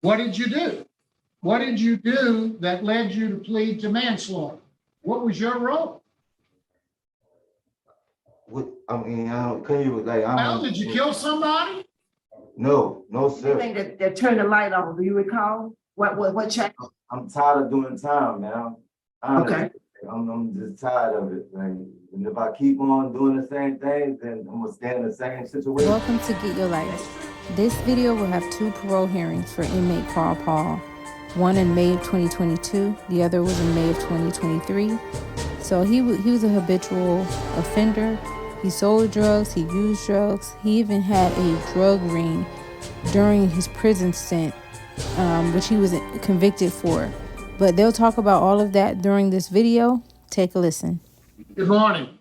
What did you do? What did you do that led you to plead to manslaughter? What was your role? Did you kill somebody? No, sir. You think that turned the light on, do you recall? What chapter? I'm tired of doing time, man. Okay. I'm just tired of it. Like, and if I keep on doing the same thing, then I'm gonna stay in the same situation. Welcome to Get Your Life. This video will have two parole hearings for inmate Paul. One in May of 2022, the other was in May of 2023. So he was a habitual offender. He sold drugs, he used drugs. He even had a drug ring during his prison stint, which he was convicted for. But they'll talk about all of that during this video. Take a listen. Good morning.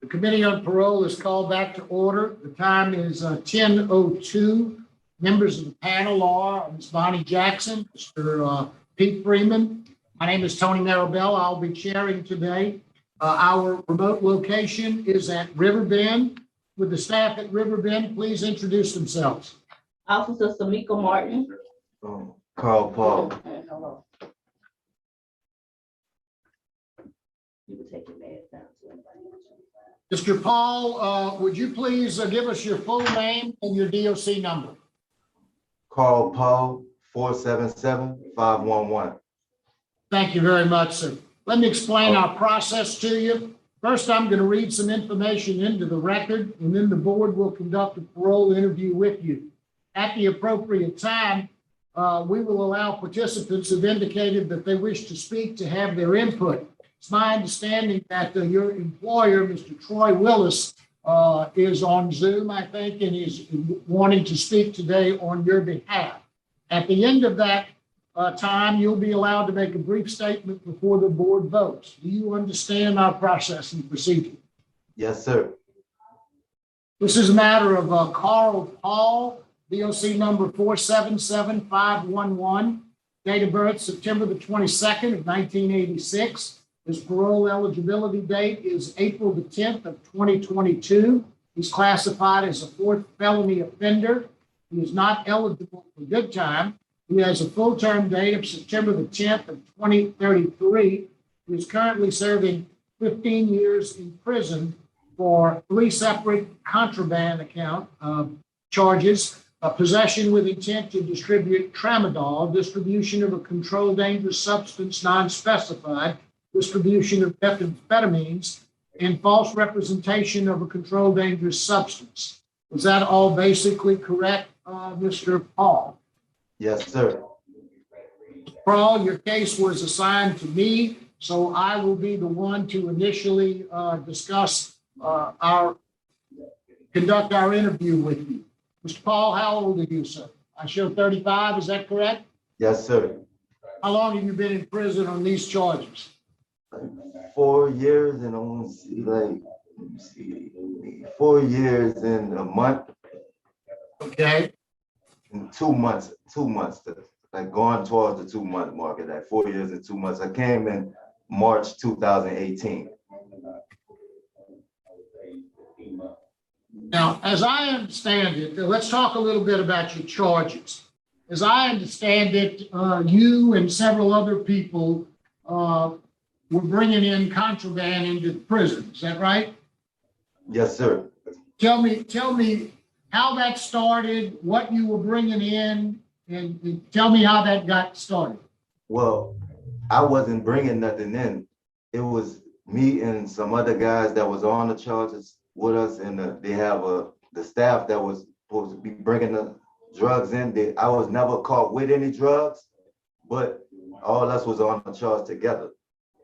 The Committee on Parole is called back to order. The time is 10:02. Members of the panel are Ms. Bonnie Jackson, Mr. Pete Freeman. My name is Tony Marabella. I'll be chairing today. Our remote location is at Riverbend. Would the staff at Riverbend please introduce themselves? Officer Samika Martin. Carl Paul. Hello. You can take your mask down to anybody else. Mr. Paul, would you please give us your full name and your DOC number? Carl Paul, 477-511. Thank you very much, sir. Let me explain our process to you. First, I'm going to read some information into the record, and then the board will conduct a parole interview with you. At the appropriate time, we will allow participants who've indicated that they wish to speak to have their input. It's my understanding that your employer, Mr. Troy Willis, is on Zoom, I think, and is wanting to speak today on your behalf. At the end of that time, you'll be allowed to make a brief statement before the board votes. Do you understand our process and procedure? Yes, sir. This is a matter of Carl Paul, DOC number 477-511, date of birth September the 22nd of 1986. His parole eligibility date is April the 10th of 2022. He's classified as a fourth felony offender. He is not eligible for good time. He has a full term date of September the 10th of 2033. He is currently serving 15 years in prison for 3 separate contraband account charges: possession with intent to distribute tramadol, distribution of a controlled dangerous substance non-specified, distribution of methamphetamines, and false representation of a controlled dangerous substance. Was that all basically correct, Mr. Paul? Yes, sir. Paul, your case was assigned to me, so I will be the one to initially conduct our interview with you. Mr. Paul, how old are you, sir? I show 35, is that correct? Yes, sir. How long have you been in prison on these charges? 4 years and 4 years and a month. Okay. And 2 months, like going towards the 2 month mark at that 4 years and 2 months. I came in March 2018. Now, as I understand it, let's talk a little bit about your charges. As I understand it, you and several other people were bringing in contraband into the prison. Is that right? Yes, sir. Tell me how that started, what you were bringing in, and tell me how that got started. Well, I wasn't bringing nothing in. It was me and some other guys that was on the charges with us, and they have the staff that was supposed to be bringing the drugs in. I was never caught with any drugs, but all us was on the charge together.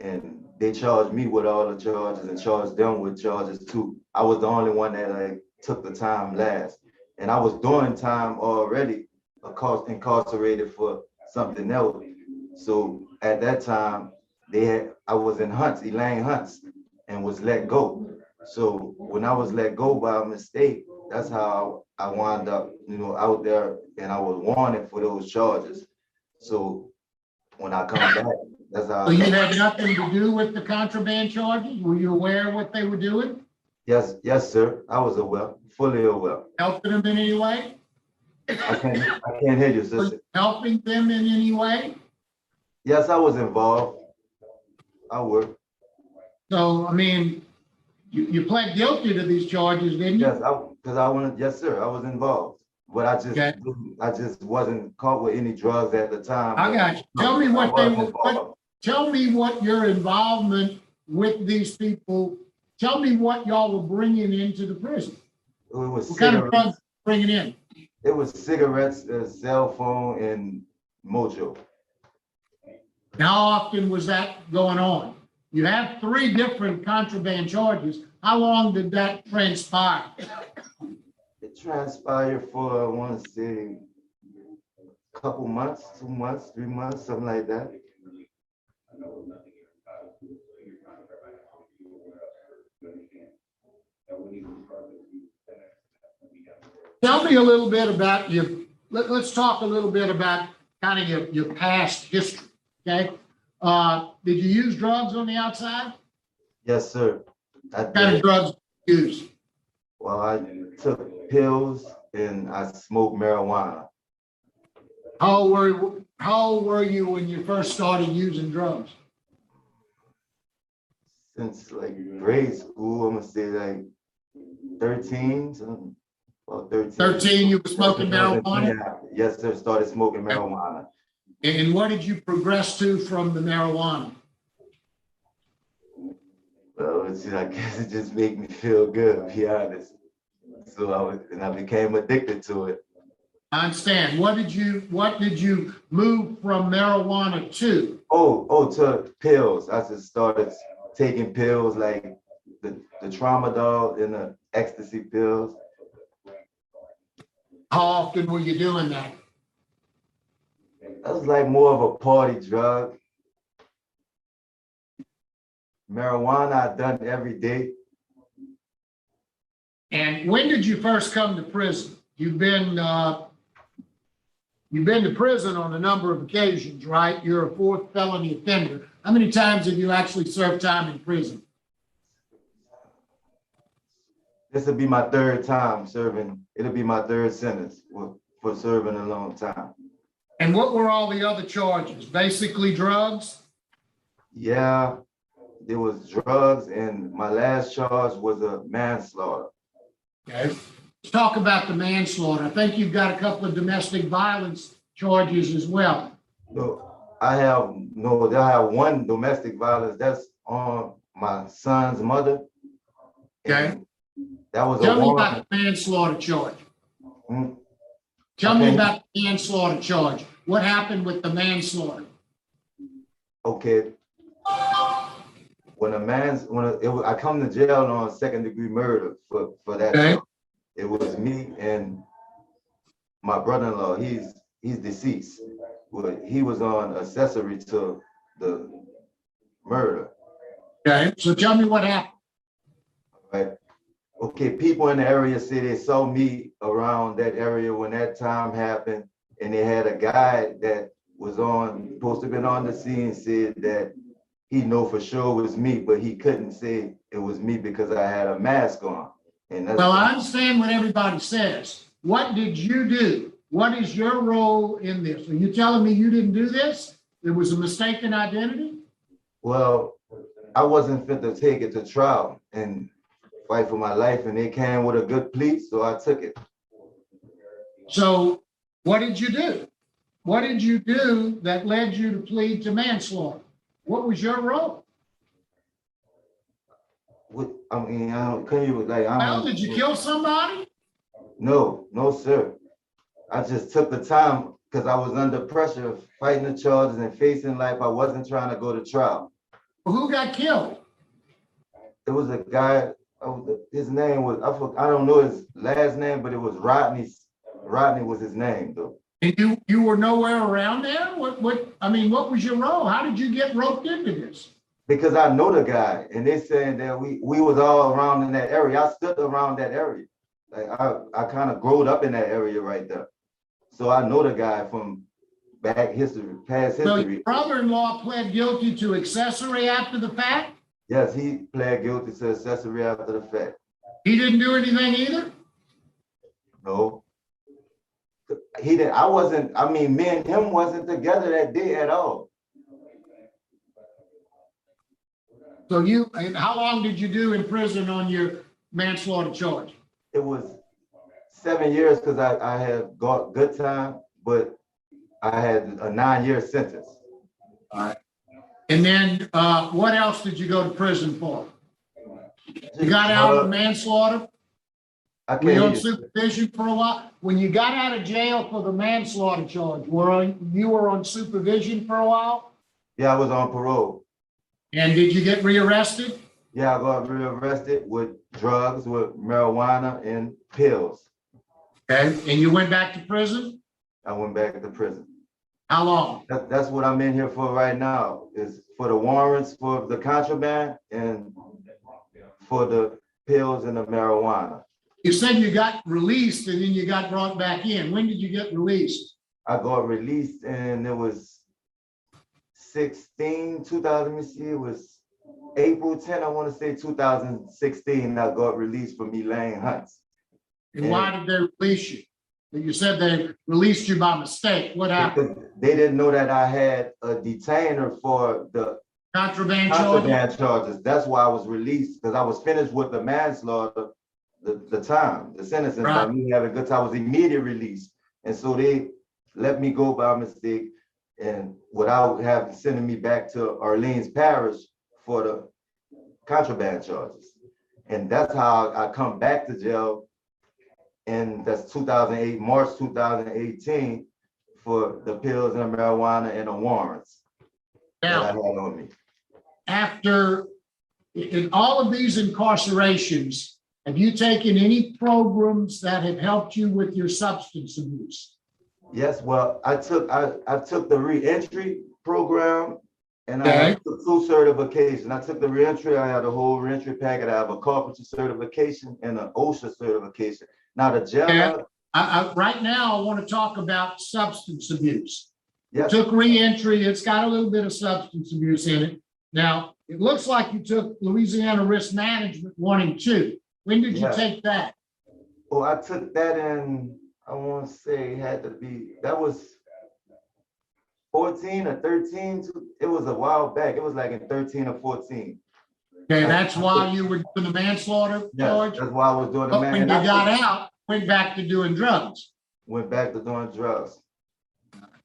And they charged me with all the charges and charged them with charges too. I was the only one that took the time last. And I was doing time already, incarcerated for something else. So at that time, I was in Elaine Hunts, and was let go. So when I was let go by mistake, that's how I wound up, out there, and I was wanted for those charges. So when I come back, that's how. So you had nothing to do with the contraband charges? Were you aware of what they were doing? Yes, sir. I was aware, fully aware. Helping them in any way? I can't hear you, Were sister. you helping them in any way? Yes, I was involved. I worked. So, I mean, you pled guilty to these charges, didn't you? Yes, because I wanted, yes, sir, I was involved. But Okay. I just wasn't caught with any drugs at the time. I got you. Tell me what I they was were, involved. tell me what your involvement with these people, tell me what y'all were bringing into the prison. It was What kind of cigarettes. drugs bringing in? It was cigarettes, a cell phone, and mojo. How often was that going on? You have 3 different contraband charges. How long did that transpire? It transpired for, I want to say, a couple months, 2 months, 3 months, something like that. Tell me a little bit about let's talk a little bit about kind of your past history, okay? Did you use drugs on the outside? Yes, sir. I What kind of did. drugs did you use? Well, I took pills and I smoked marijuana. How old were you when you first started using drugs? Since like grade school, I'm gonna say like 13, something, about 13. 13, you were smoking marijuana? Yeah, yes, sir, started smoking marijuana. And what did you progress to from the marijuana? Well, I guess it just made me feel good, to be honest. So I became addicted to it. I understand. What did you move from marijuana to? To pills. I just started taking pills like the tramadol and the ecstasy pills. How often were you doing that? That was like more of a party drug. Marijuana I done every day. And when did you first come to prison? You've been to prison on a number of occasions, right? You're a 4th felony offender. How many times have you actually served time in prison? This will be my 3rd time serving. It'll be my 3rd sentence for serving a long time. And what were all the other charges? Basically drugs? Yeah, there was drugs, and my last charge was a manslaughter. Okay. Let's talk about the manslaughter. I think you've got a couple of domestic violence charges as well. No, I have 1 domestic violence. That's on my son's mother. Okay. And that was Tell a me warrant. about the manslaughter charge. Hmm? Tell me Okay. about the manslaughter charge. What happened with the manslaughter? Okay. I come to jail on 2nd-degree murder for that. Okay. charge. It was me and my brother-in-law. He's deceased. But he was on accessory to the murder. Okay. So tell me what happened. Right. Okay, people in the area say they saw me around that area when that time happened, and they had a guy that was supposed to have been on the scene, said that he know for sure it was me, but he couldn't say it was me because I had a mask on. And that's Well, I understand what everybody says. What did you do? What is your role in this? Are you telling me you didn't do this? It was a mistaken identity? well, I wasn't fit to take it to trial and fight for my life, and they came with a good plea, so I took it. So what did you do? What did you do that led you to plead to manslaughter? What was your role? I mean, I don't, can you like? I Well, don't, did you kill somebody? No, sir. I just took the time because I was under pressure of fighting the charges and facing life. I wasn't trying to go to trial. Who got killed? It was a guy. His name was I don't know his last name, but it was Rodney. Rodney was his name, though. And you were nowhere around there? What was your role? How did you get roped into this? Because I know the guy, and they saying that we was all around in that area. I stood around that area. Like I kind of growed up in that area right there. So I know the guy from past history. So your brother-in-law pled guilty to accessory after the fact? Yes, he pled guilty to accessory after the fact. He didn't do anything either? No. he didn't, I wasn't, I mean, me and him wasn't together that day at all. So and how long did you do in prison on your manslaughter charge? It was 7 years because I had got good time, but I had a 9-year sentence. All right. And then what else did you go to prison for? You got out of manslaughter? I Were you on can't hear you. supervision for a while? When you got out of jail for the manslaughter charge, you were on supervision for a while? Yeah, I was on parole. And did you get rearrested? Yeah, I got rearrested with drugs, with marijuana and pills. Okay. And you went back to prison? I went back to prison. How long? That's what I'm in here for right now, is for the warrants for the contraband and for the pills and the marijuana. You said you got released and then you got brought back in. When did you get released? I got released and it was 2000, let me see, it was April 10, I want to say 2016, I got released from Elaine Hunts. And why did they release you? You said they released you by mistake. What happened? Because they didn't know that I had a detainer for the Contraband charges. That's why I was released, because I was finished with the manslaughter, the sentencing, by me having a good time. I was immediate release. And so they let me go by mistake and without having sending me back to Orleans Parish for the contraband charges. And that's how I come back to jail. And that's 2008, March 2018, for the pills and the marijuana and the warrants that I had on me. After, in all of these incarcerations, have you taken any programs that have helped you with your substance abuse? Yes, well, I took the reentry program and I took 2 certifications. I took the reentry, I had a whole reentry packet. I have a carpentry certification and an OSHA certification. Now the jail. Right now, I want to talk about substance abuse. Yes. You took reentry, it's got a little bit of substance abuse in it. Now, it looks like you took Louisiana Risk Management 1 and 2. When did you take that? Oh, I took that in, I want to say had to be, that was 14 or 13. It was a while back. It was like in 13 or 14. Okay, that's why you were doing the manslaughter charge? That's why I was doing the But when you got out, went back to doing drugs. Went back to doing drugs.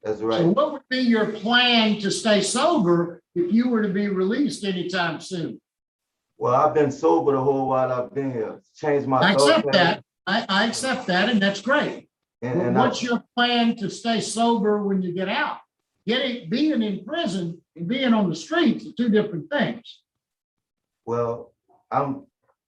That's right. So what would be your plan to stay sober if you were to be released anytime soon? Well, I've been sober the whole while I've been here. Changed my I accept that. I accept that, and that's great. And what's your plan to stay sober when you get out? Being in prison and being on the streets are 2 different things. Well,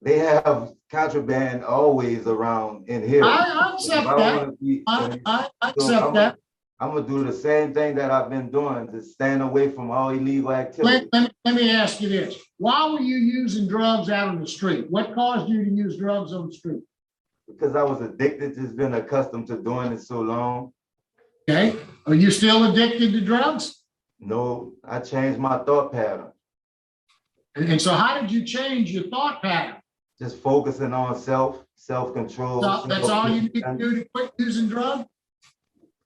they have contraband always around in here. I accept that. I accept that. I'm gonna do the same thing that I've been doing, to stand away from all illegal activity. Let me ask you this. Why were you using drugs out on the street? What caused you to use drugs on the street? Because I was addicted, just been accustomed to doing it so long. Okay. Are you still addicted to drugs? No, I changed my thought pattern. And so how did you change your thought pattern? Just focusing on self-control. That's all you need to do to quit using drugs?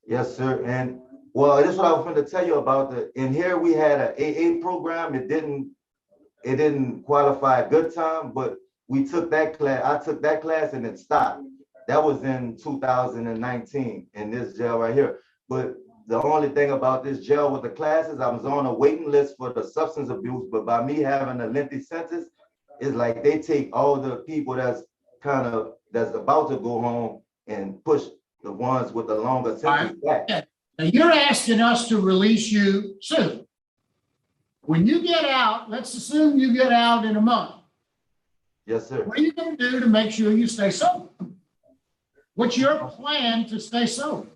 Yes, sir. And well, this is what I was going to tell you about. In here we had an AA program. It didn't qualify good time, but we took that class. I took that class and it stopped. That was in 2019 in this jail right here. But the only thing about this jail with the classes, I was on a waiting list for the substance abuse, but by me having a lengthy sentence, it's like they take all the people that's about to go home and push the ones with the longer sentence back. Now you're asking us to release you soon. When you get out, let's assume you get out in a month. Yes, sir. What are you going to do to make sure you stay sober? What's your plan to stay sober?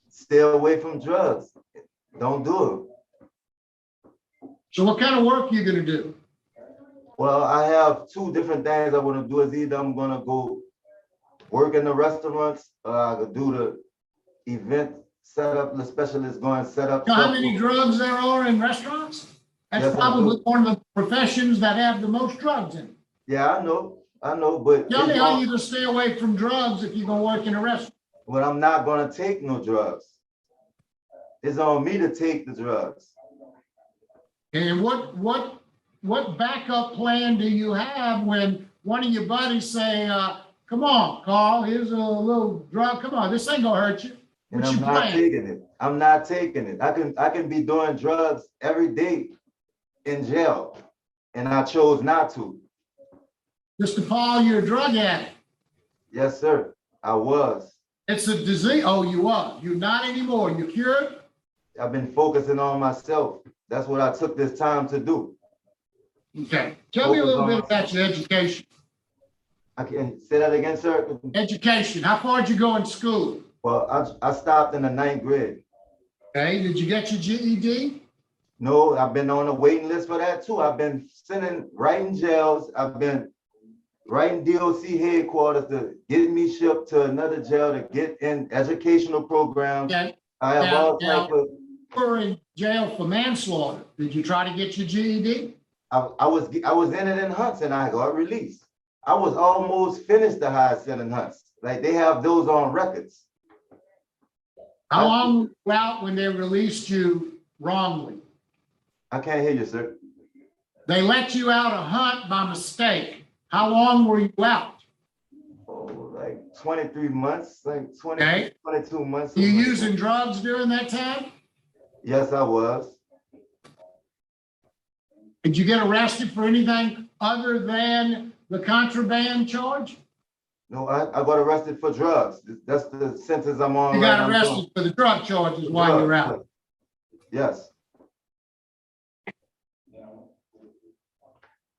Stay away from drugs. Don't do it. So what kind of work are you going to do? Well, I have 2 different things I want to do. Is either I'm going to go work in the restaurants, I could do the event setup, the specialist going set up. You know how many drugs there are in restaurants? That's probably one of the professions that have the most drugs in it. Yeah, I know, but. Tell me how you gonna stay away from drugs if you're gonna work in a restaurant. but I'm not gonna take no drugs. It's on me to take the drugs. And what backup plan do you have when one of your buddies say, come on, Carl, here's a little drug, come on, this ain't gonna hurt you. And What's I'm your not plan? taking it. I'm not taking it. I can be doing drugs every day in jail, and I chose not to. Mr. Paul, you're a drug addict. Yes, sir. I was. It's a disease. Oh, you are. You're not anymore. You cured? I've been focusing on myself. That's what I took this time to do. Okay. Tell me a little bit about your education. I can say that again, sir. Education. How far did you go in school? Well, I stopped in the 9th grade. Okay. Did you get your GED? No, I've been on a waiting list for that too. I've been writing jails. I've been writing DOC headquarters to get me shipped to another jail to get in educational programs. Okay. I have all type of. You were in jail for manslaughter. Did you try to get your GED? I was in it in Hunts and I got released. I was almost finished the high selling Hunts. Like they have those on records. How long were you out when they released you wrongly? I can't hear you, sir. They let you out of Hunt by mistake. How long were you out? Oh, like 23 months, like 20, Okay. 22 months. You using drugs during that time? Yes, I was. Did you get arrested for anything other than the contraband charge? No, I got arrested for drugs. That's the sentence I'm on. You right got now. arrested for the drug charges while you're out. Yes.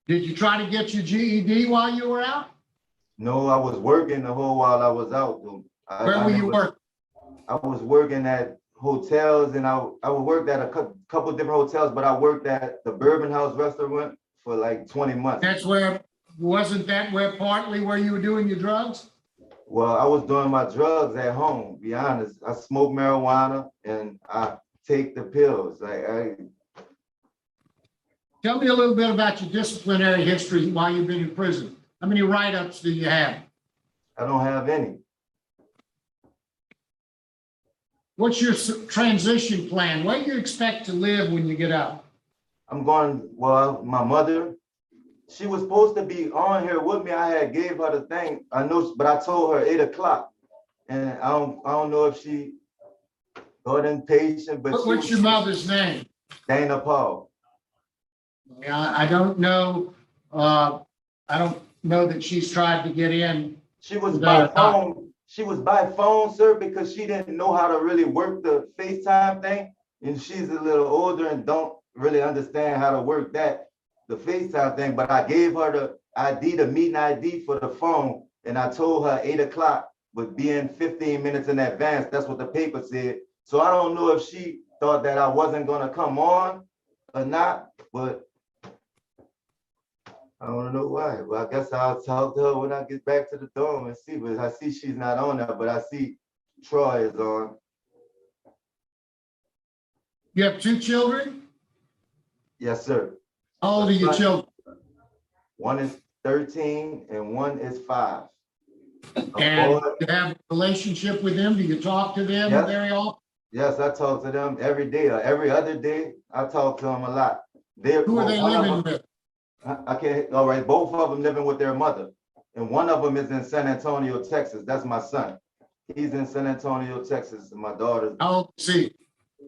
Did you try to get your GED while you were out? No, I was working the whole while I was out. Though. Where were you working? I was working at hotels, and I worked at a couple different hotels, but I worked at the Bourbon House restaurant for like 20 months. Wasn't that where partly where you were doing your drugs? Well, I was doing my drugs at home, be honest. I smoke marijuana and I take the pills. Tell me a little bit about your disciplinary history while you've been in prison. How many write-ups do you have? I don't have any. What's your transition plan? Where do you expect to live when you get out? Well, my mother, she was supposed to be on here with me. I had gave her the thing. I know, but I told her 8 o'clock. And I don't know if she got impatient, but What's your mother's name? Dana Paul. I don't know. I don't know that she's tried to get in. She was by phone. She was by phone, sir, because she didn't know how to really work the FaceTime thing. And she's a little older and don't really understand how to work the FaceTime thing. But I gave her the ID, the meeting ID for the phone. And I told her 8 o'clock would be in 15 minutes in advance. That's what the paper said. So I don't know if she thought that I wasn't going to come on or not, but I don't know why. Well, I guess I'll talk to her when I get back to the dorm and see. But I see she's not on there, but I see Troy is on. You have 2 children? Yes, sir. How old are your children? One is 13 and one is 5. And you have a relationship with them? Do you talk to them very often? Yes, I talk to them every day or every other day. I talk to them a lot. Who are they living with? I can't, all right, both of them living with their mother. And one of them is in San Antonio, Texas. That's my son. He's in San Antonio, Texas. And my daughter's. How old is he?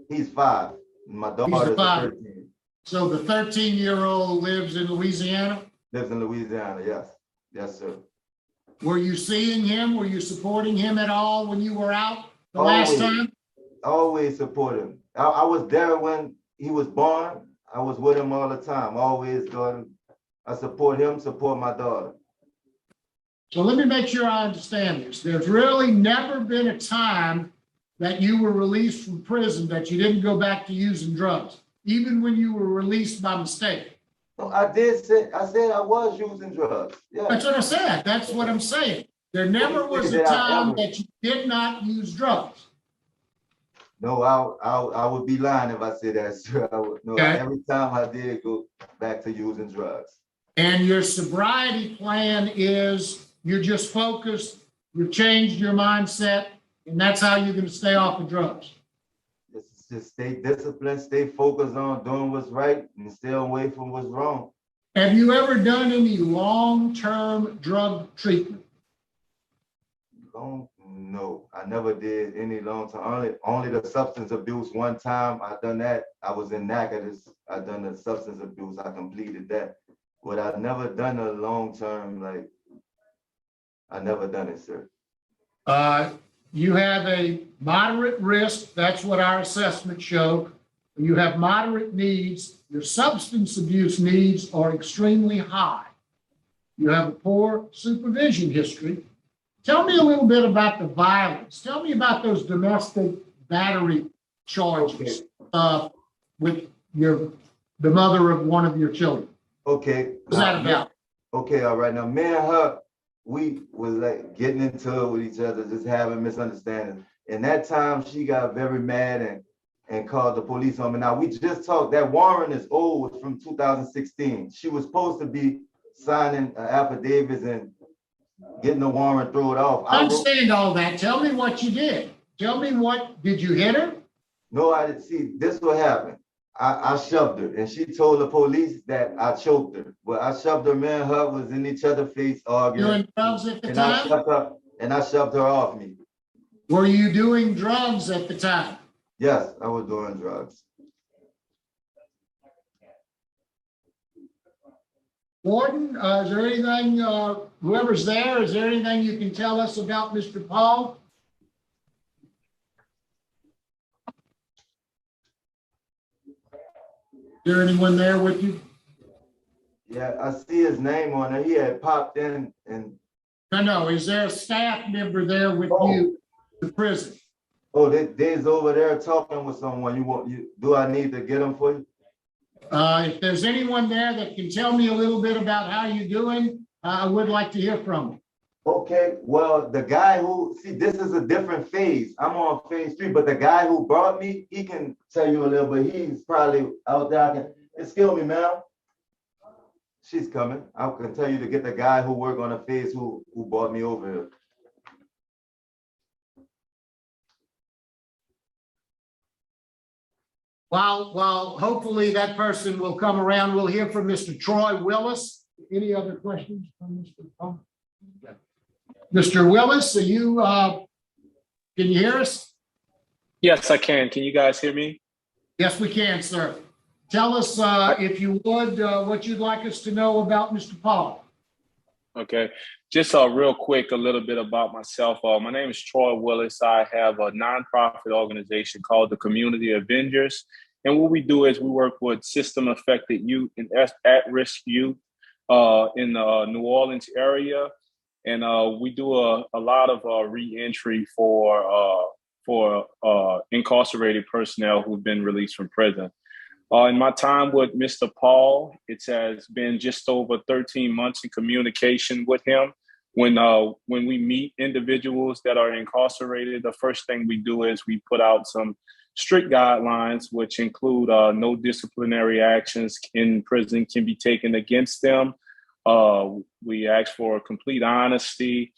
He's 5. My daughter's 13. So the 13-year-old lives in Louisiana? Lives in Louisiana, yes. Yes, sir. Were you seeing him? Were you supporting him at all when you were out the last time? Always support him. I was there when he was born. I was with him all the time, always going. I support him, support my daughter. So let me make sure I understand this. There's really never been a time that you were released from prison that you didn't go back to using drugs, even when you were released by mistake. No, I said I was using drugs. Yeah. That's what I said. That's what I'm saying. There never was a time that you did not use drugs. No, I would be lying if I said that, sir. Every time I did go back to using drugs. And your sobriety plan is you're just focused, you've changed your mindset, And that's how you're going to stay off of drugs. Just stay disciplined, stay focused on doing what's right and stay away from what's wrong. Have you ever done any long-term drug treatment? No, I never did any long time. Only the substance abuse one time. I done that. I was in NACA. I done the substance abuse. I completed that. But I never done a long term, like, I never done it, sir. You have a moderate risk. That's what our assessments show. You have moderate needs. Your substance abuse needs are extremely high. You have a poor supervision history. Tell me a little bit about the violence. Tell me about those domestic battery charges with the mother of one of your children. Okay. What's that about? Okay, all right. Now, me and her, we was like getting into it with each other, just having misunderstandings. And that time she got very mad and called the police on me. Now, we just talked, that warrant is old, it's from 2016. She was supposed to be signing affidavits and getting the warrant thrown off. I understand all that. Tell me what you did. Tell me did you hit her? No, I didn't see. This what happened. I shoved her and she told the police that I choked her. But I shoved her, me and her was in each other's face arguing. Doing drugs at the time? I shoved her off me. Were you doing drugs at the time? Yes, I was doing drugs. Warden, is there anything, whoever's there, is there anything you can tell us about Mr. Paul? Is there anyone there with you? Yeah, I see his name on there. He had popped in and. No. Is there a staff member there with you in the prison? Oh, they's over there talking with someone. Do I need to get them for you? If there's anyone there that can tell me a little bit about how you're doing, I would like to hear from them. Okay, well, the guy this is a different phase. I'm on phase 3, but the guy who brought me, he can tell you a little bit. He's probably out there. Excuse me, ma'am. She's coming. I can tell you to get the guy who worked on the phase who brought me over here. While hopefully that person will come around, we'll hear from Mr. Troy Willis. Any other questions from Mr. Paul? Mr. Willis, can you hear us? Yes, I can. Can you guys hear me? Yes, we can, sir. Tell us, if you would, what you'd like us to know about Mr. Paul. Okay. Just real quick, a little bit about myself. My name is Troy Willis. I have a nonprofit organization called the Community Avengers. And what we do is we work with system-affected youth and at-risk youth in the New Orleans area. And we do a lot of re-entry for incarcerated personnel who've been released from prison. In my time with Mr. Paul, it has been just over 13 months in communication with him. When we meet individuals that are incarcerated, the first thing we do is we put out some strict guidelines, which include no disciplinary actions in prison can be taken against them. We ask for complete honesty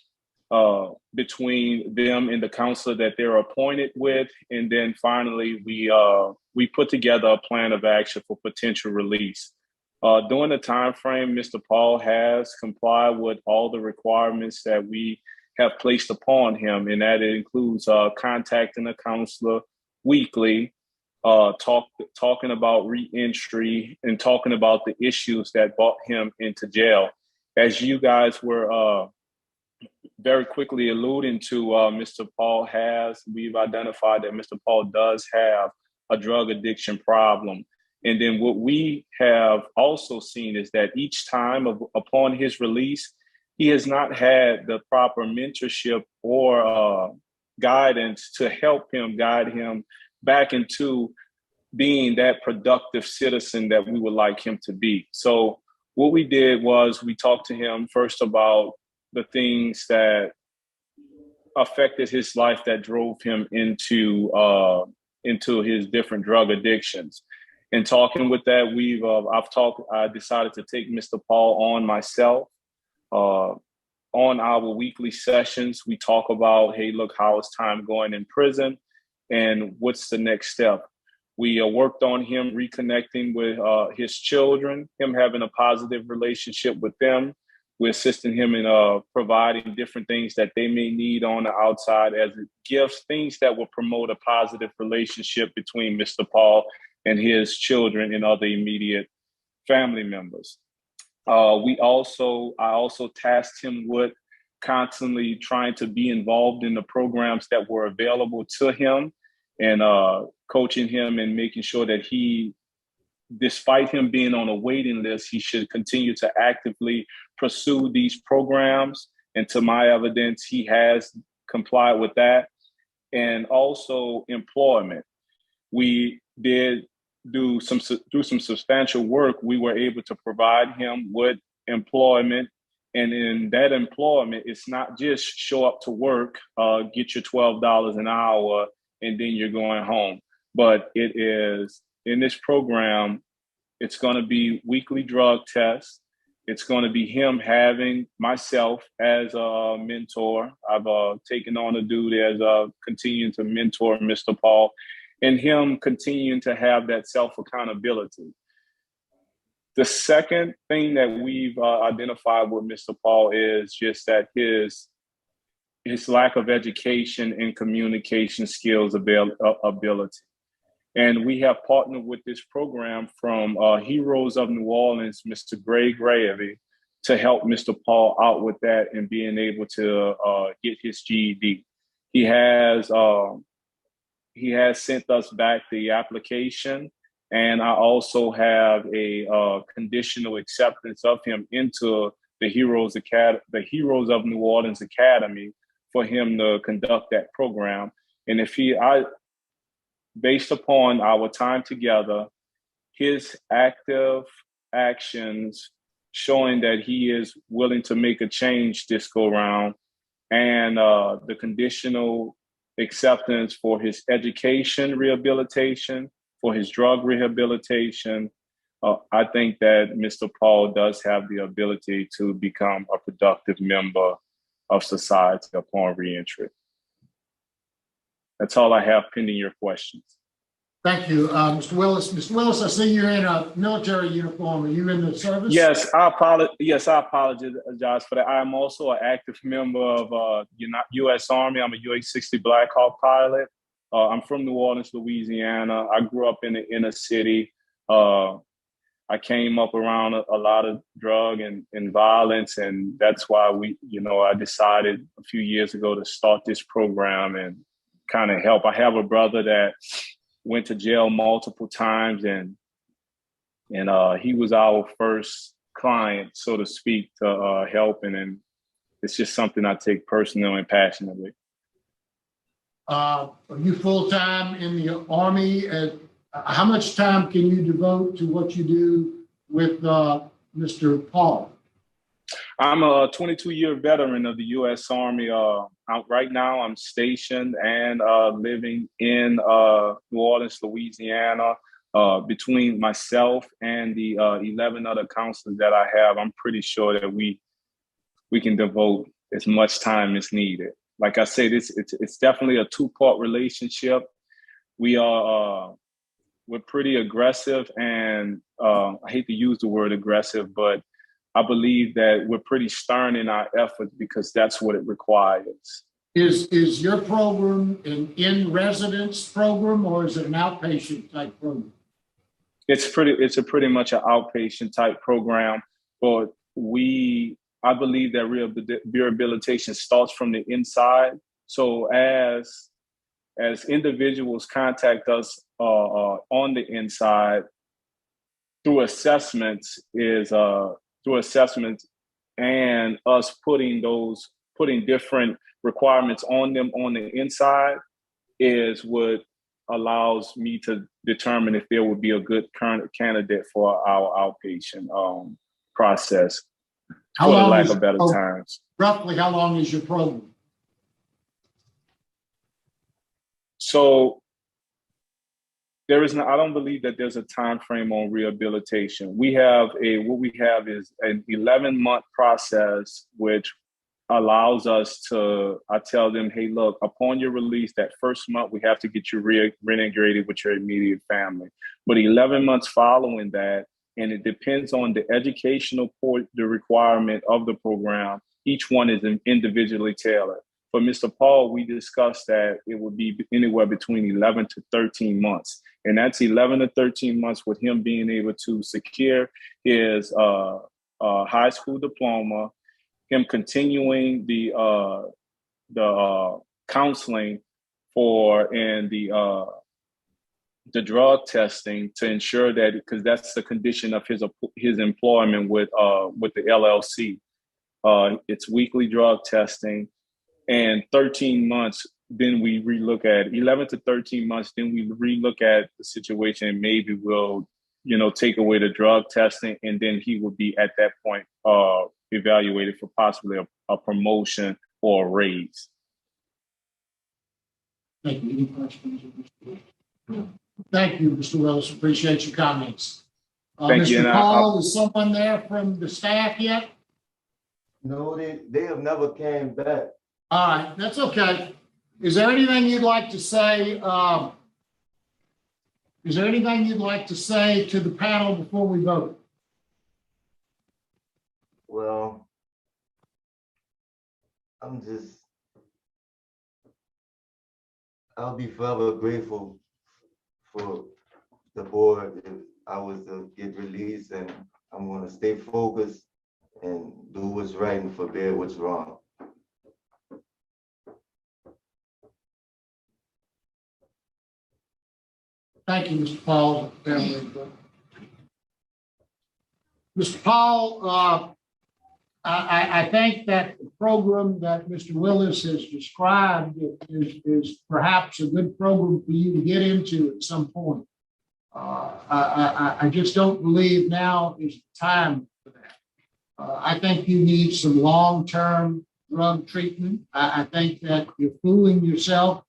between them and the counselor that they're appointed with. And then finally, we put together a plan of action for potential release. During the time frame, Mr. Paul has complied with all the requirements that we have placed upon him, and that includes contacting a counselor weekly, talking about re-entry, and talking about the issues that brought him into jail. As you guys were very quickly alluding to, we've identified that Mr. Paul does have a drug addiction problem. And then what we have also seen is that each time upon his release, he has not had the proper mentorship or guidance to help him, guide him back into being that productive citizen that we would like him to be. So what we did was we talked to him first about the things that affected his life that drove him into his different drug addictions. And talking with that, I decided to take Mr. Paul on myself, on our weekly sessions, we talk about, hey, look, how is time going in prison and what's the next step? We worked on him reconnecting with his children, him having a positive relationship with them. We're assisting him in providing different things that they may need on the outside as gifts, things that will promote a positive relationship between Mr. Paul and his children and other immediate family members. I also tasked him with constantly trying to be involved in the programs that were available to him and coaching him and making sure that he, despite him being on a waiting list, he should continue to actively pursue these programs. And to my evidence, he has complied with that. And also employment. We did through some substantial work, we were able to provide him with employment. And in that employment, it's not just show up to work, get your $12 an hour, and then you're going home. But it is, in this program, it's going to be weekly drug tests. It's going to be him having myself as a mentor. I've taken on a duty as continuing to mentor Mr. Paul, and him continuing to have that self-accountability. The second thing that we've identified with Mr. Paul is just that his lack of education and communication skills ability. And we have partnered with this program from Heroes of New Orleans, Mr. Greg Gravy, to help Mr. Paul out with that and being able to get his GED. He has sent us back the application, and I also have a conditional acceptance of him into the Heroes of New Orleans Academy for him to conduct that program. And based upon our time together, his active actions showing that he is willing to make a change this go round, and the conditional acceptance for his education rehabilitation, for his drug rehabilitation, I think that Mr. Paul does have the ability to become a productive member of society upon reentry. That's all I have pending your questions. Thank you, Mr. Willis. Mr. Willis, I see you're in a military uniform. Are you in the service? Yes, I apologize for that. I'm also an active member of U.S. Army. I'm a UH-60 Black Hawk pilot. I'm from New Orleans, Louisiana. I grew up in the inner city. I came up around a lot of drug and violence, and that's why I decided a few years ago to start this program and kind of help. I have a brother that went to jail multiple times, and he was our first client, so to speak, to help. And it's just something I take personally and passionately. Are you full-time in the Army? How much time can you devote to what you do with Mr. Paul? I'm a 22-year veteran of the U.S. Army. Right now, I'm stationed and living in New Orleans, Louisiana. Between myself and the 11 other counselors that I have, I'm pretty sure that we can devote as much time as needed. Like I said, it's definitely a two-part relationship. We're pretty aggressive, and I hate to use the word aggressive, but I believe that we're pretty stern in our efforts because that's what it requires. Is your program an in-residence program, or is it an outpatient type program? It's a pretty much an outpatient type program, but I believe that rehabilitation starts from the inside. So as individuals contact us on the inside through assessments and us putting different requirements on them on the inside is what allows me to determine if there would be a good current candidate for our outpatient process, for the lack of better terms. Roughly, how long is your program? So I don't believe that there's a time frame on rehabilitation. What we have is an 11-month process, which allows us to, I tell them, hey, look, upon your release, that first month, we have to get you reintegrated with your immediate family. But 11 months following that, and it depends on the educational the requirement of the program, each one is individually tailored. For Mr. Paul, we discussed that it would be anywhere between 11 to 13 months. And that's 11 to 13 months with him being able to secure his high school diploma, him continuing the counseling and the drug testing to ensure that, because that's the condition of his employment with the LLC. It's weekly drug testing, and 13 months. Then we relook at 11 to 13 months. Then we relook at the situation, and maybe we'll, take away the drug testing, and then he will be at that point evaluated for possibly a promotion or a raise. Thank you. Any questions? Thank you, Mr. Willis. Appreciate your comments. Thank you. Mr. Paul, is someone there from the staff yet? No, they have never came back. All right, that's okay. Is there anything you'd like to say? Is there anything you'd like to say to the panel before we vote? Well, I'll be forever grateful for the board if I was to get released, and I'm gonna stay focused and do what's right and forbid what's wrong. Thank you, Mr. Paul. Mr. Paul, I think that the program that Mr. Willis has described is perhaps a good program for you to get into at some point. I just don't believe now is the time for that. I think you need some long-term drug treatment. I think that you're fooling yourself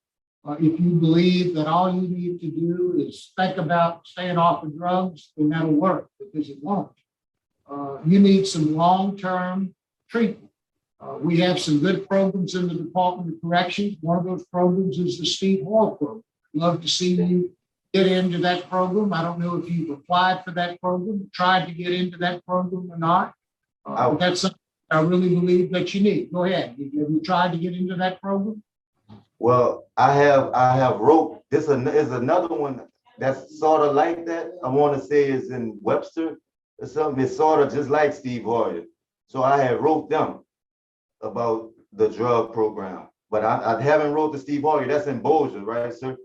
if you believe that all you need to do is think about staying off of drugs, then that'll work, because it won't. You need some long-term treatment. We have some good programs in the Department of Corrections. One of those programs is the Steve Hoyle program. Love to see you get into that program. I don't know if you've applied for that program, tried to get into that program or not. But that's something I really believe that you need. Go ahead. Have you tried to get into that program? Well, I have wrote, this is another one that's sort of like that. I want to say is in Webster or something. It's sort of just like Steve Hoyer. So I had wrote them about the drug program, but I haven't wrote the Steve Hoyer. That's in Bossier, right, sir?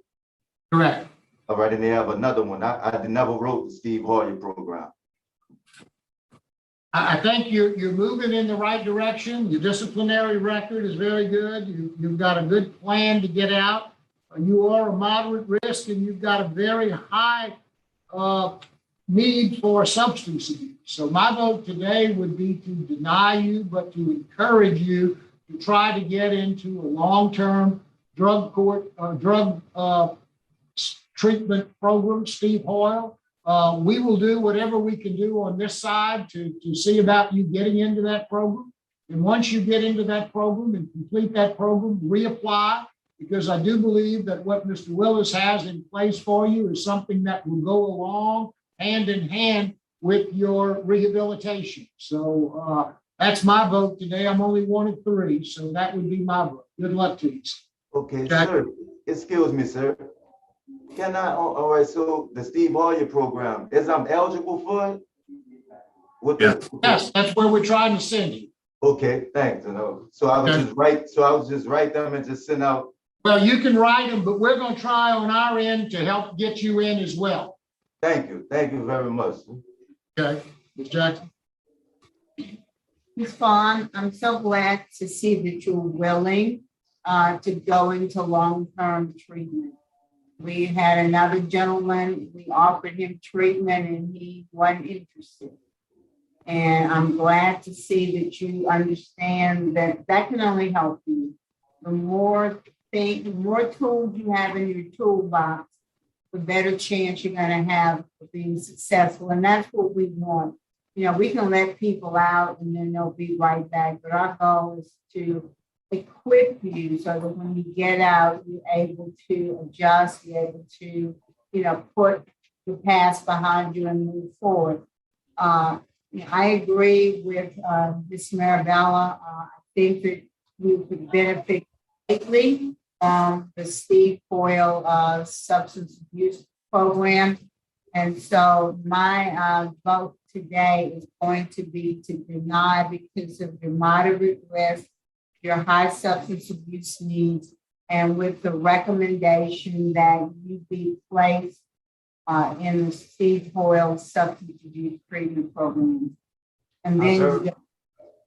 Correct. All right, and they have another one. I never wrote the Steve Hoyer program. I think you're moving in the right direction. Your disciplinary record is very good. You've got a good plan to get out. You are a moderate risk, and you've got a very high need for substance abuse. So my vote today would be to deny you, but to encourage you to try to get into a long-term drug treatment program, Steve Hoyle. We will do whatever we can do on this side to see about you getting into that program. And once you get into that program and complete that program, reapply, because I do believe that what Mr. Willis has in place for you is something that will go along hand in hand with your rehabilitation. So that's my vote today. I'm only one of three, so that would be my vote. Good luck to you. Okay, sir. Excuse me, sir. Can I, all right, so the Steve Hoyer program, I'm eligible for it? Yes, that's where we're trying to send you. Okay, thanks. So I was just write them and just send out. Well, you can write them, but we're going to try on our end to help get you in as well. Thank you very much. Okay, Ms. Jackson. Ms. Vaughn, I'm so glad to see that you're willing to go into long-term treatment. We had another gentleman, we offered him treatment and he wasn't interested. And I'm glad to see that you understand that that can only help you. The more tools you have in your toolbox, the better chance you're going to have of being successful. And that's what we want we can let people out and then they'll be right back. But our goal is to equip you so that when you get out, you're able to adjust, you're able to, put the past behind you and move forward. I agree with Ms. Marabella. I think that we could benefit greatly from the Steve Hoyle substance abuse program. And so my vote today is going to be to deny because of your moderate risk, your high substance abuse needs, and with the recommendation that you be placed in the Steve Hoyle substance abuse treatment program. And then you get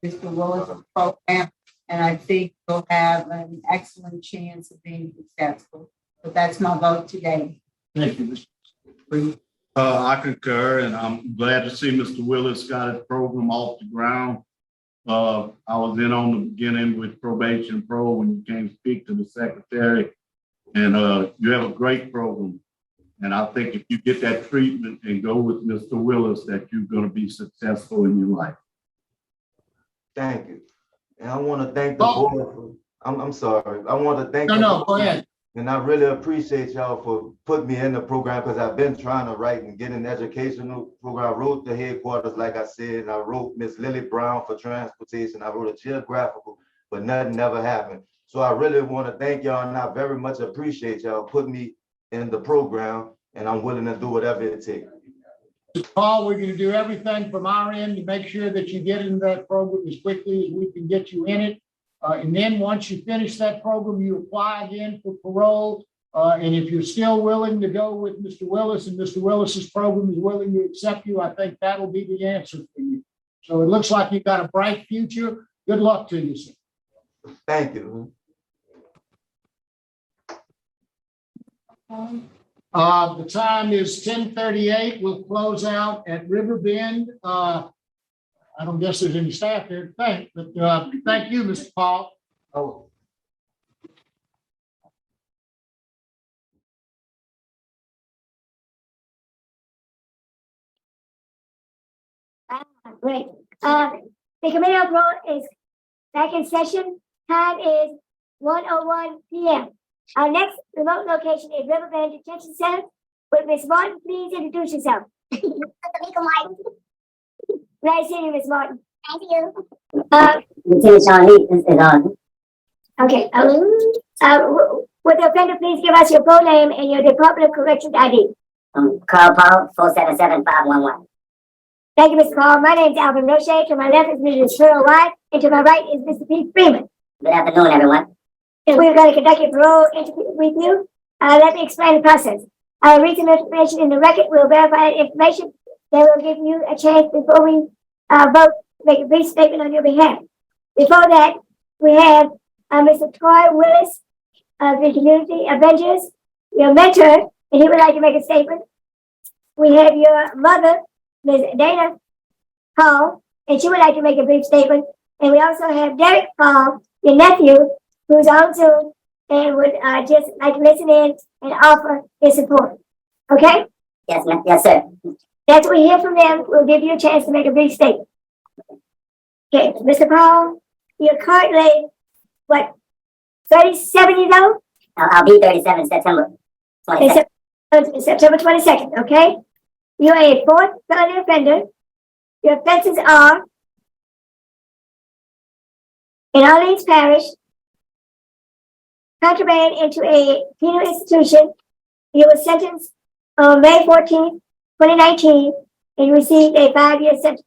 Mr. Willis' program, and I think you'll have an excellent chance of being successful. But that's my vote today. Thank you, Mr. Freeman. I concur, and I'm glad to see Mr. Willis got his program off the ground. I was in on the beginning with Probation Pro when you came to speak to the secretary, and you have a great program. And I think if you get that treatment and go with Mr. Willis, that you're going to be successful in your life. Thank you. And I want to thank the board for, I'm sorry. I want to thank No, go ahead. And I really appreciate y'all for putting me in the program because I've been trying to write and get an educational program. I wrote the headquarters, like I said, and I wrote Miss Lily Brown for transportation. I wrote a geographical, but nothing never happened. So I really want to thank y'all, and I very much appreciate y'all putting me in the program, and I'm willing to do whatever it takes. Paul, we're going to do everything from our end to make sure that you get into that program as quickly as we can get you in it. And then once you finish that program, you apply again for parole. And if you're still willing to go with Mr. Willis and Mr. Willis's program is willing to accept you, I think that'll be the answer for you. So it looks like you've got a bright future. Good luck to you, sir. Thank you. The time is 10:38. We'll close out at Riverbend. I don't guess there's any staff there to thank, but thank you, Mr. Paul. Oh. Great. The committee of parole is back in session. Time is 1:01 p.m. Our next remote location is Riverbend Detention Center. With Ms. Martin, please introduce yourself. Nice to see you, Ms. Martin. Thank you. Lieutenant Sean Lee is on. Okay. Would the offender please give us your full name and your Department of Corrections ID? Carl Paul, 477-511. Thank you, Mr. Paul. My name is Alvin Roche. To my left is Mrs. Pearl White, and to my right is Mr. Pete Freeman. Good afternoon, everyone. And we're going to conduct a parole interview with you. Let me explain the process. Recent information in the record will verify information that will give you a chance before we vote to make a brief statement on your behalf. Before that, we have Mr. Troy Willis of the Community Avengers, your mentor, and he would like to make a statement. We have your mother, Ms. Dana Paul, and she would like to make a brief statement. And we also have Derek Paul, your nephew, who's on Zoom and would just like to listen in and offer his support. Okay? Yes, ma'am. Yes, sir. After we hear from them, we'll give you a chance to make a brief statement. Okay, Mr. Paul, you're currently, 37 years old? I'll be 37 September 22nd. September 22nd, okay? You're a fourth felony offender. Your offenses are in Orleans Parish, contraband into a penal institution. You were sentenced on May 14th, 2019, and you received a 5-year sentence.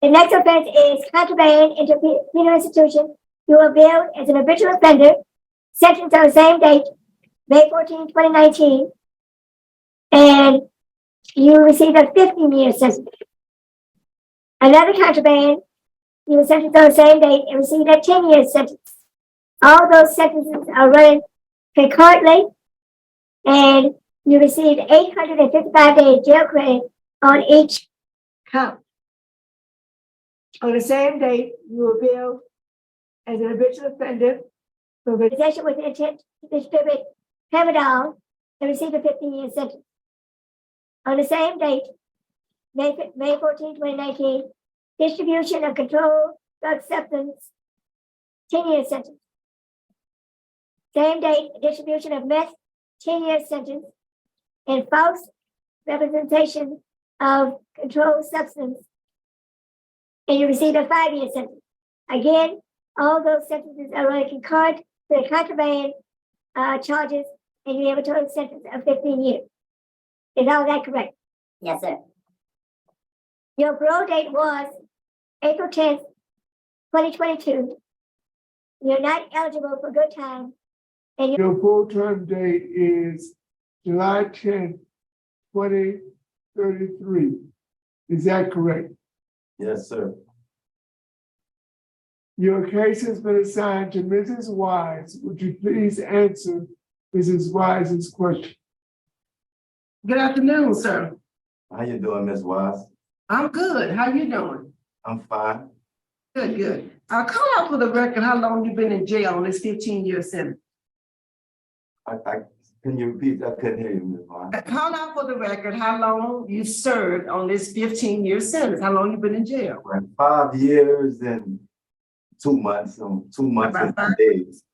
The next offense is contraband into a penal institution. You were billed as an habitual offender, sentenced on the same date, May 14th, 2019, and you received a 15-year sentence. Another contraband, you were sentenced on the same date and received a 10-year sentence. All those sentences are running concurrently, and you received 855 days jail credit on each count. On the same date, you were billed as an habitual offender for possession with intent to distribute tramadol and received a 15-year sentence. On the same date, May 14, 2019. Distribution of controlled drug substance, 10-year sentence. Same date, distribution of meth, 10-year sentence. And false representation of controlled substance, and you receive a 5-year sentence. Again, all those sentences are really concurrent to the contraband charges, and you have a total sentence of 15 years. Is all that correct? Yes, sir. Your parole date was April 10th, 2022. You're not eligible for good time. And Your full-term date is July 10th, 2033. Is that correct? Yes, sir. Your case has been assigned to Mrs. Wise. Would you please answer Mrs. Wise's question? Good afternoon, sir. How you doing, Miss Wise? I'm good. How you doing? I'm fine. Good, good. I'll call out for the record how long you've been in jail on this 15-year sentence. Can you repeat? I couldn't hear you, Miss Wise. Call out for the record how long you served on this 15-year sentence. How long you been in jail? 5 years and 2 months. 2 months and 2 days.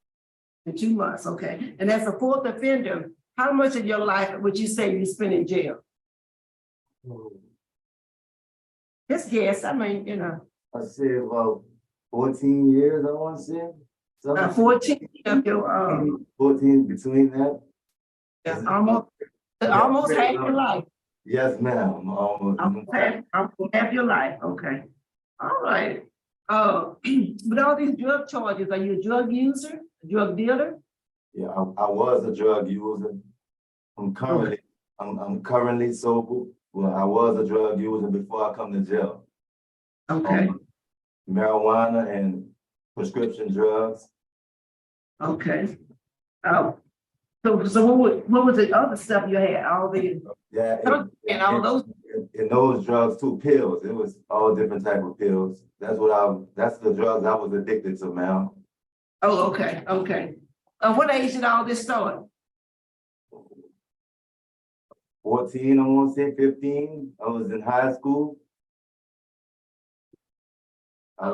In 2 months, okay. And as a fourth offender, how much of your life would you say you spent in jail? Just guess. I mean, you know. I say about 14 years, I want to say. 14 of your 14 between that. almost half your life. Yes, ma'am. Almost half your life. Okay. All right. With all these drug charges, are you a drug user, a drug dealer? Yeah, I was a drug user. I'm currently sober. Well, I was a drug user before I come to jail. Okay. Marijuana and prescription drugs. Okay. So what was the other stuff you had? All the and all those. And those drugs too, pills. It was all different type of pills. That's the drugs I was addicted to, ma'am. Oh, okay, okay. What age did all this start? 14, I want to say 15. I was in high school. I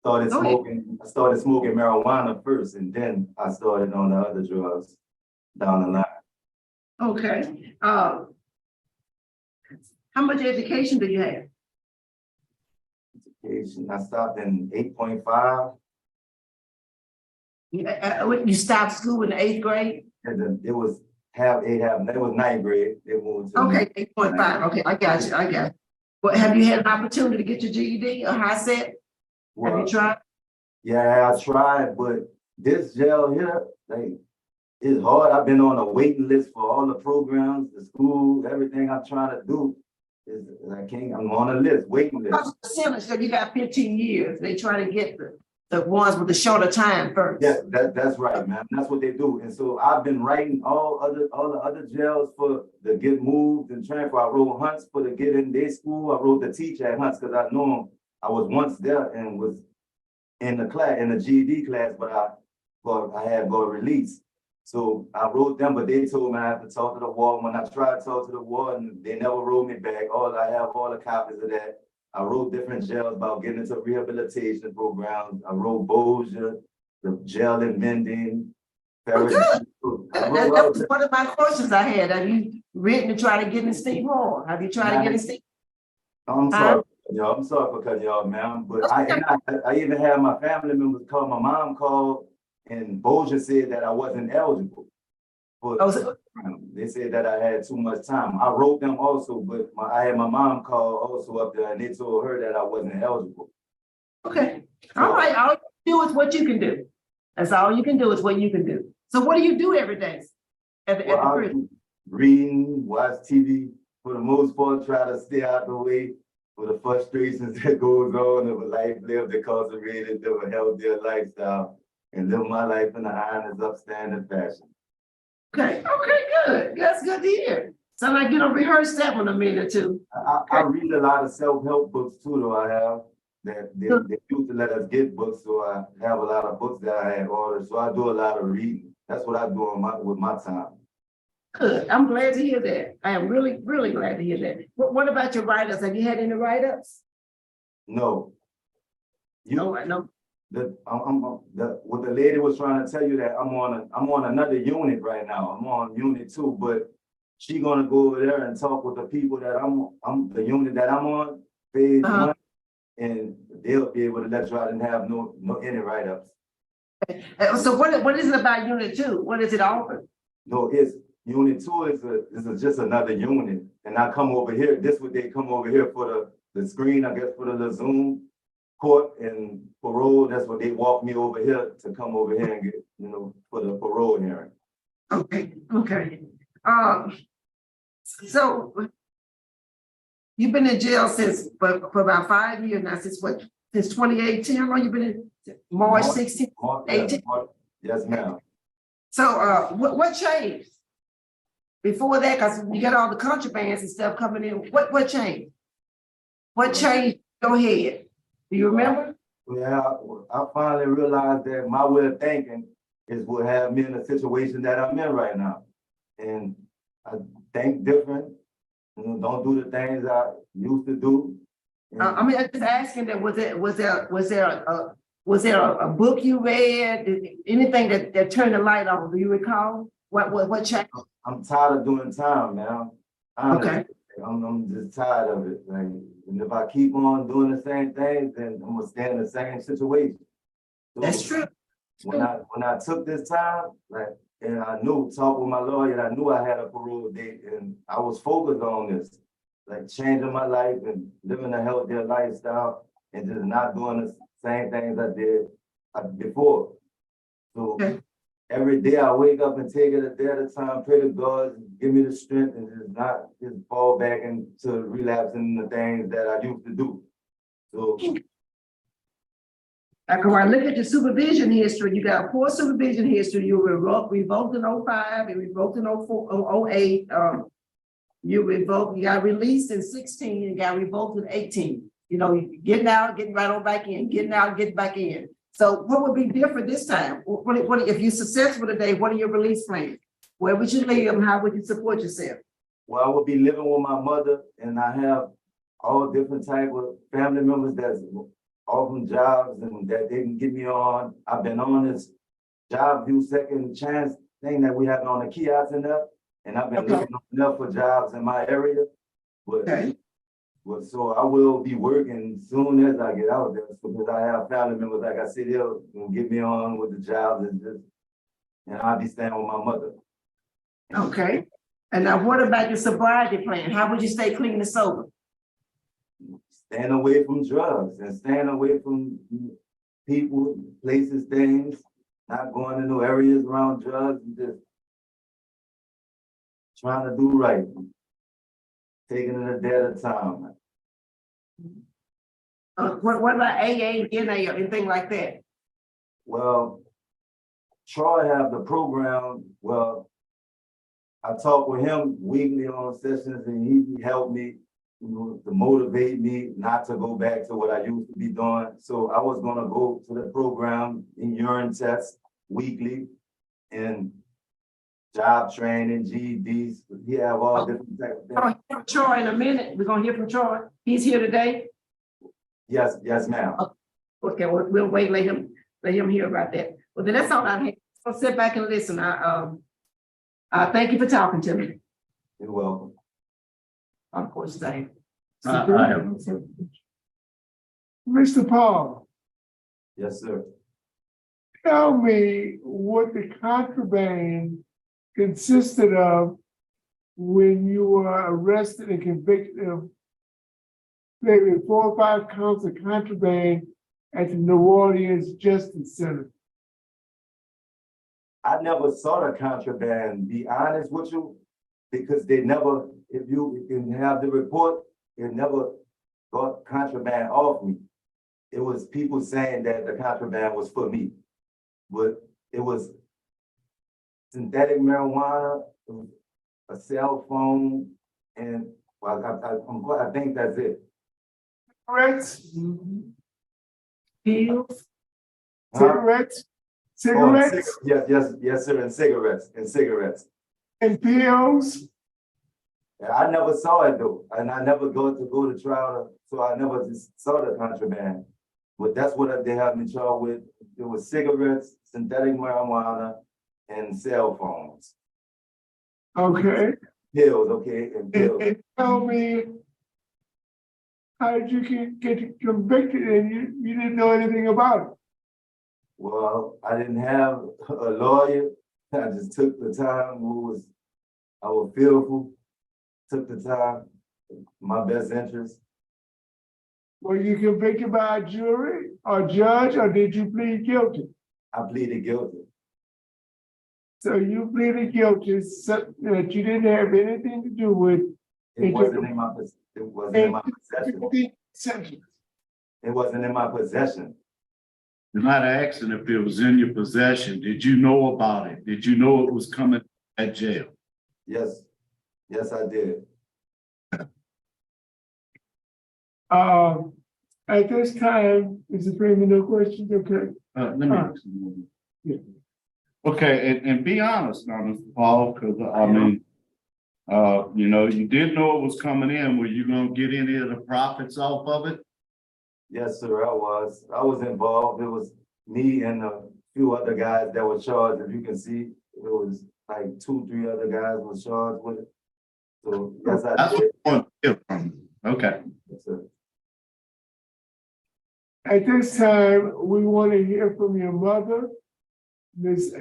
started smoking marijuana first, and then I started on the other drugs down the line. Okay. How much education do you have? Education, I stopped in 8.5. You stopped school in the 8th grade? And it was half 8, half 9. It was 9th grade. They moved to Okay, 8.5. Okay, I got you. Well, have you had an opportunity to get your GED or high set? Have you tried? Yeah, I tried, but this jail here, like, it's hard. I've been on a waiting list for all the programs, the school, everything I'm trying to do. I'm on a list, waiting list. So you got 15 years. They try to get the ones with the shorter time first. Yeah, that's right, man. That's what they do. And so I've been writing all the other jails to get moved and transfer. I wrote Hunts to get in their school. I wrote the teacher at Hunts because I know him. I was once there and was in the GED class, but I had got released. So I wrote them, but they told me I have to talk to the warden. When I tried to talk to the warden, they never wrote me back. I have all the copies of that. I wrote different jails about getting into rehabilitation programs. I wrote Bossier, the jail in Mending. That was one of my questions I had. Have you written to try to get in Steve Hall? Have you tried to get in Steve? I'm sorry. I'm sorry for cutting y'all, ma'am. But I even had my family members call. My mom called, and Bossier said that I wasn't eligible. But they said that I had too much time. I wrote them also, but I had my mom call also up there, and they told her that I wasn't eligible. Okay. All right. All you do is what you can do. That's all you can do is what you can do. So what do you do every day at the prison? Reading, watch TV. For the most part, try to stay out the way for the frustrations that goes on of a life lived incarcerated, live a healthier lifestyle, and live my life in an honest, upstanding fashion. Okay, good. That's good to hear. Sound like you don't rehearse that one a minute or two. I read a lot of self-help books too, though. I have that they used to let us get books, so I have a lot of books that I had ordered. So I do a lot of reading. That's what I do with my time. Good. I'm glad to hear that. I am really, really glad to hear that. What about your write-ups? Have you had any write-ups? No. No, I know. What the lady was trying to tell you that I'm on another unit right now. I'm on unit 2, but she gonna go over there and talk with the people that I'm the unit that I'm on, phase 1, and they'll be able to let you out and have no any write-ups. So what is it about unit 2? What is it offer? No, it's unit 2 is just another unit. And I come over here, this what they come over here for the screen, I guess, for the Zoom court and parole. That's what they walk me over here to come over here and get, for the parole hearing. Okay. So you've been in jail for about 5 years now, since what? Since 2018, how long you been in? March 16, 18? Yes, ma'am. So what changed? Before that, because you got all the contrabands and stuff coming in, what changed? What changed in your head? Do you remember? Yeah, I finally realized that my way of thinking is what have me in the situation that I'm in right now. And I think different, don't do the things I used to do. I'm just asking that was there a book you read, anything that turned the light on? Do you recall? What changed? I'm tired of doing time, man. Honestly, Okay. I'm just tired of it. Like, and if I keep on doing the same things, then I'm gonna stay in the same situation. So That's true. when I took this time, and I knew, talk with my lawyer, I knew I had a parole date, and I was focused on this, like changing my life and living a healthier lifestyle, and just not doing the same things I did before. So. Okay. Every day I wake up and take it a day at a time, pray to God, give me the strength and just fall back into relapsing the things that I used to do. So. When I look at your supervision history, you got a poor supervision history. You were revoked in 05, you revoked in 04, 08. You got released in 16, you got revoked in 18. Getting out, getting right on back in, getting out, getting back in. So what would be different this time? What if you're successful today, what are your release plans? Where would you live and how would you support yourself? Well, I would be living with my mother, and I have all different type of family members that's offering jobs and that they can get me on. I've been on this job view second chance thing that we have on the kiosks and that, and I've been looking up for jobs in my area. But so I will be working soon as I get out there, because I have family members, like I said, they'll get me on with the jobs and I'll be staying with my mother. Okay. And now what about your sobriety plan? How would you stay clean and sober? Staying away from drugs and staying away from people, places, things, not going into areas around drugs, and just trying to do right. Taking it a day at a time. What about AA, NA, or anything like that? Well, Troy have the program. Well, I talk with him weekly on sessions, and he helped me, to motivate me not to go back to what I used to be doing. So I was gonna go to the program in urine tests weekly and job training, GEDs. He have all different types of things. We're gonna hear from Troy in a minute. We're gonna hear from Troy. He's here today. Yes, ma'am. Okay, we'll wait, let him hear about that. Well, then that's all I have. So sit back and listen. I thank you for talking to me. You're welcome. Of course, I Mr. Paul, Yes, sir. tell me what the contraband consisted of when you were arrested and convicted of maybe 4 or 5 counts of contraband at the New Orleans Justice Center. I never saw the contraband, be honest with you, because they never, if you can have the report, it never got contraband off me. It was people saying that the contraband was for me, but it was synthetic marijuana, a cell phone, and I think that's it. Cigarettes? Pills. Cigarettes? Oh, Cigarettes? yes, sir, and cigarettes. and pills? And I never saw it though, and I never go to trial, so I never just saw the contraband. But that's what they have me charged with. It was cigarettes, synthetic marijuana, and cell phones. Okay. Pills, okay, and pills. And tell me, how did you get convicted and you didn't know anything about it? Well, I didn't have a lawyer. I just took the time. I was fearful. Took the time, my best interest. Were you convicted by a jury or judge, or did you plead guilty? I pleaded guilty. So you pleaded guilty so that you didn't have anything to do with. It wasn't in my possession. It wasn't in my possession. You're not asking if it was in your possession. Did you know about it? Did you know it was coming at jail? Yes, yes, I did. At this time, is it framing no questions? Okay. Let me ask you one. Okay, and be honest now, Mr. Paul, because I mean, you know, you did know it was coming in. Were you gonna get any of the profits off of it? Yes, sir, I was. I was involved. It was me and a few other guys that were charged. If you can see, it was like 2, 3 other guys were charged with it. So yes, I did. What I want to hear from you. Okay. Yes, sir. At this time, we want to hear from your mother, Ms.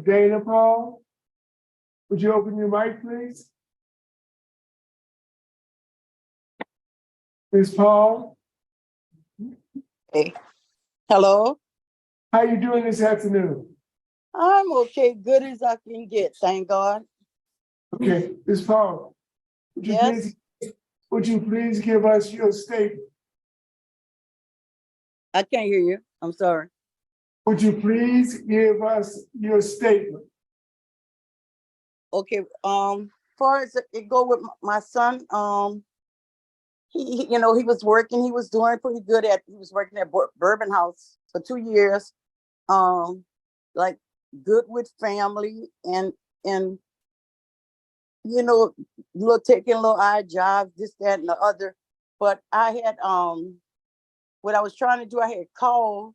Dana Paul. Would you open your mic, please? Ms. Paul, Hey, hello. how you doing this afternoon? I'm okay, good as I can get, thank God. Okay, Ms. Paul, would you Yes. please give us your statement? I can't hear you. I'm sorry. Would you please give us your statement? Okay, far as it go with my son, you know, he was working, he was doing pretty good he was working at Bourbon House for 2 years. Like good with family and you know, taking little odd jobs, this, that, and the other. But I had what I was trying to do, I had called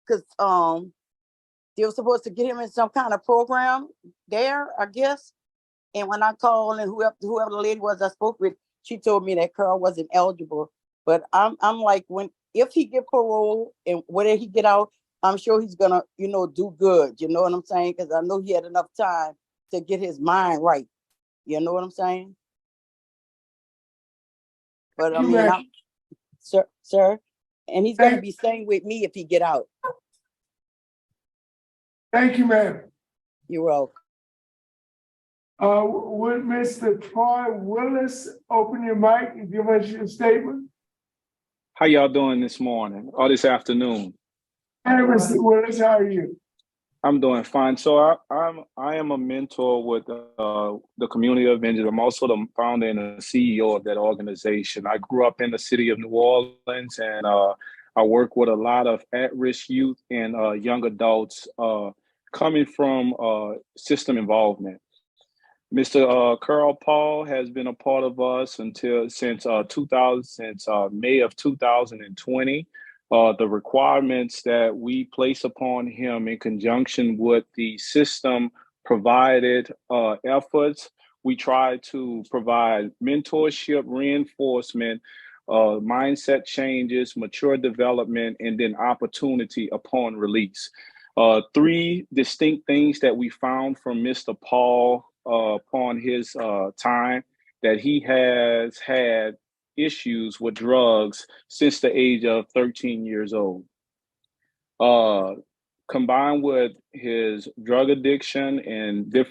because they were supposed to get him in some kind of program there, I guess. And when I called and whoever the lady was I spoke with, she told me that Carl wasn't eligible. But I'm like, if he get parole and whether he get out, I'm sure he's gonna, you know, do good. You know what I'm saying? Because I know he had enough time to get his mind right. You know what I'm saying? But I mean, sir, and he's gonna be staying with me if he get out. Thank you, ma'am. You're welcome. Would Mr. Troy Willis open your mic and give us your statement? How y'all doing this morning or this afternoon? Hey, Mr. Willis, how are you? I'm doing fine. So I am a mentor with the Community of Vengeance. I'm also the founder and the CEO of that organization. I grew up in the city of New Orleans, and I work with a lot of at-risk youth and young adults coming from system involvement. Mr. Carl Paul has been a part of us since May of 2020. The requirements that we place upon him in conjunction with the system provided efforts. We try to provide mentorship, reinforcement, mindset changes, mature development, and then opportunity upon release. 3 distinct things that we found from Mr. Paul upon his time, that he has had issues with drugs since the age of 13 years old. Combined with his drug addiction and his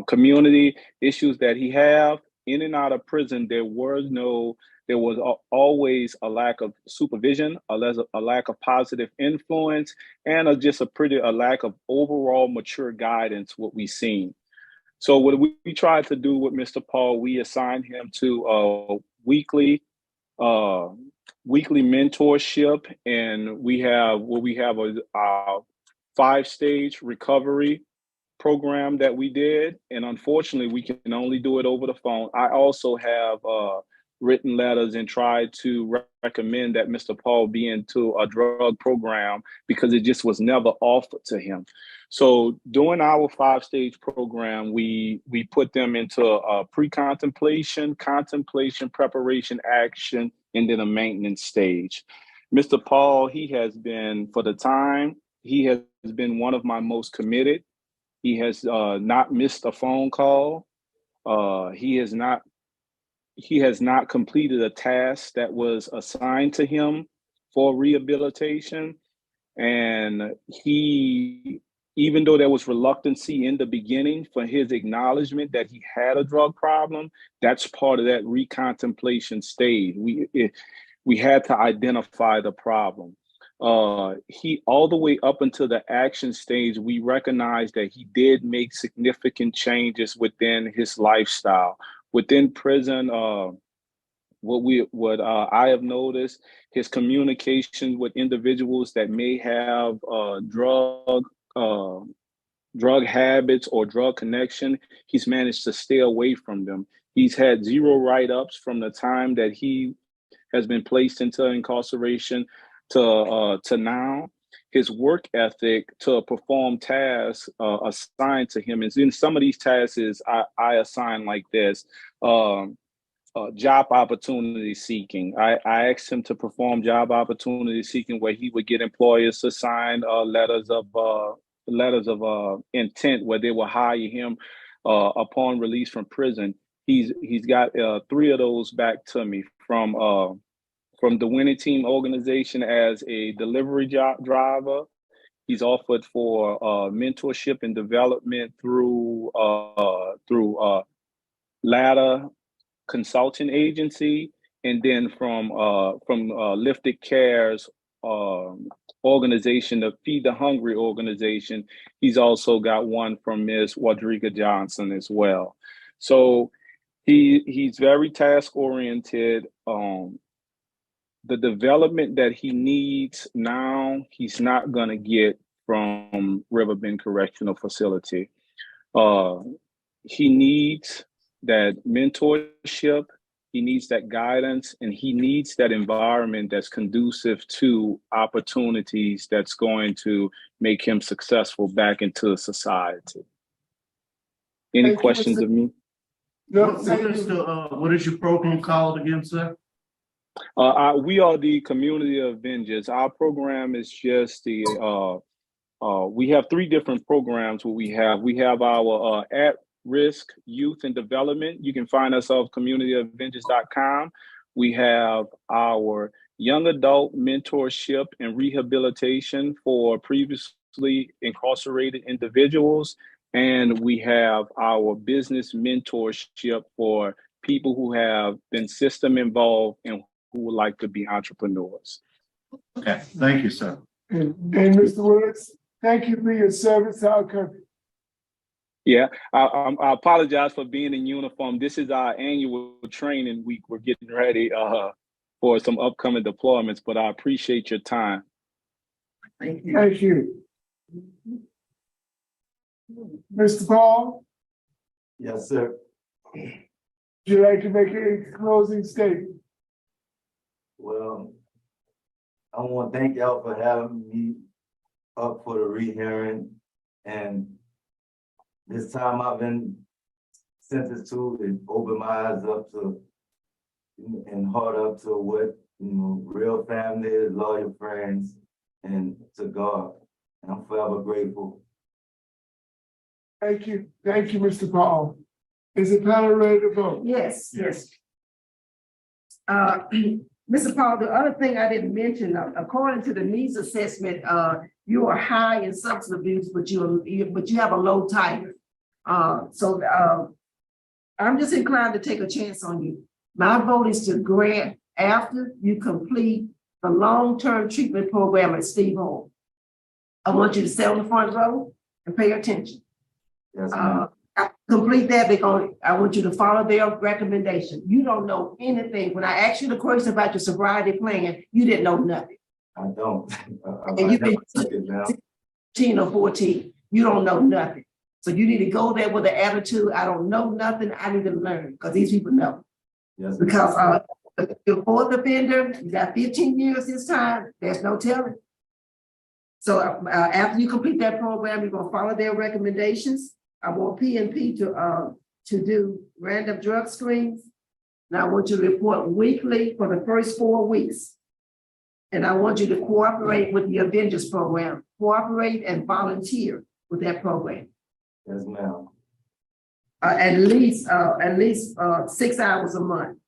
community issues that he have in and out of prison, there was always a lack of supervision, a lack of positive influence, and a lack of overall mature guidance, what we've seen. So what we tried to do with Mr. Paul, we assigned him to weekly mentorship, and we have a 5-stage recovery program that we did, and unfortunately, we can only do it over the phone. I also have written letters and tried to recommend that Mr. Paul be into a drug program because it just was never offered to him. So during our 5-stage program, we put them into a pre-contemplation, contemplation, preparation, action, and then a maintenance stage. Mr. Paul, he has been, for the time, he has been one of my most committed. He has not missed a phone call. He has not completed a task that was assigned to him for rehabilitation. And he, even though there was reluctancy in the beginning for his acknowledgement that he had a drug problem, that's part of that recontemplation stage. We had to identify the problem. He, all the way up until the action stage, we recognized that he did make significant changes within his lifestyle. Within prison, what I have noticed, his communication with individuals that may have drug habits or drug connection, he's managed to stay away from them. He's had 0 write-ups from the time that he has been placed into incarceration to now. His work ethic to perform tasks assigned to him is in some of these tasks is I assign like this. Job opportunity seeking. I asked him to perform job opportunity seeking where he would get employers to sign letters of intent where they will hire him upon release from prison. He's got 3 of those back to me from the Winning Team organization as a delivery driver. He's offered for mentorship and development through Ladder Consulting Agency, and then from Lifted Care's organization, the Feed the Hungry organization. He's also got one from Ms. Wadriga Johnson as well. So he's very task oriented. The development that he needs now, he's not going to get from Riverbend Correctional Facility. He needs that mentorship, he needs that guidance, and he needs that environment that's conducive to opportunities that's going to make him successful back into society. Any Thank you, questions Mr. of me? No, What is your program called again, sir? We are the Community Avengers. Our program is just the, we have 3 different programs where we have our at-risk youth and development. You can find us off communityavengers.com. We have our young adult mentorship and rehabilitation for previously incarcerated individuals. And we have our business mentorship for people who have been system involved and who would like to be entrepreneurs. Okay, thank you, sir. and Mr. Willis, thank you for your service to our country. Yeah, I apologize for being in uniform. This is our annual training week. We're getting ready for some upcoming deployments, but I appreciate your time. Thank you. Thank you. Mr. Paul, Yes, sir. would you like to make a closing statement? Well, I want to thank y'all for having me up for the rehearing, and this time I've been sentenced to and opened my eyes up to and heart up to what real family is, loyal friends, and to God. And I'm forever grateful. Thank you, Mr. Paul. Is the panel ready to vote? Yes, yes. Mr. Paul, the other thing I didn't mention, according to the needs assessment, you are high in substance abuse, but you have a low titer. So I'm just inclined to take a chance on you. My vote is to grant after you complete the long-term treatment program at Steve Hall. I want you to stay on the front row and pay attention. Yes, ma'am. Complete that because I want you to follow their recommendation. You don't know anything. When I asked you the question about your sobriety plan, you didn't know nothing. I don't. And you've been 13 or 14. You don't know nothing. So you need to go there with the attitude, I don't know nothing, I need to learn, because these people know. Yes. Because your fourth offender, you got 15 years this time, there's no telling. So after you complete that program, you're gonna follow their recommendations. I want PNP to do random drug screens. And I want you to report weekly for the first 4 weeks. And I want you to cooperate with the Avengers program, cooperate and volunteer with that program. Yes, ma'am. At least 6 hours a month.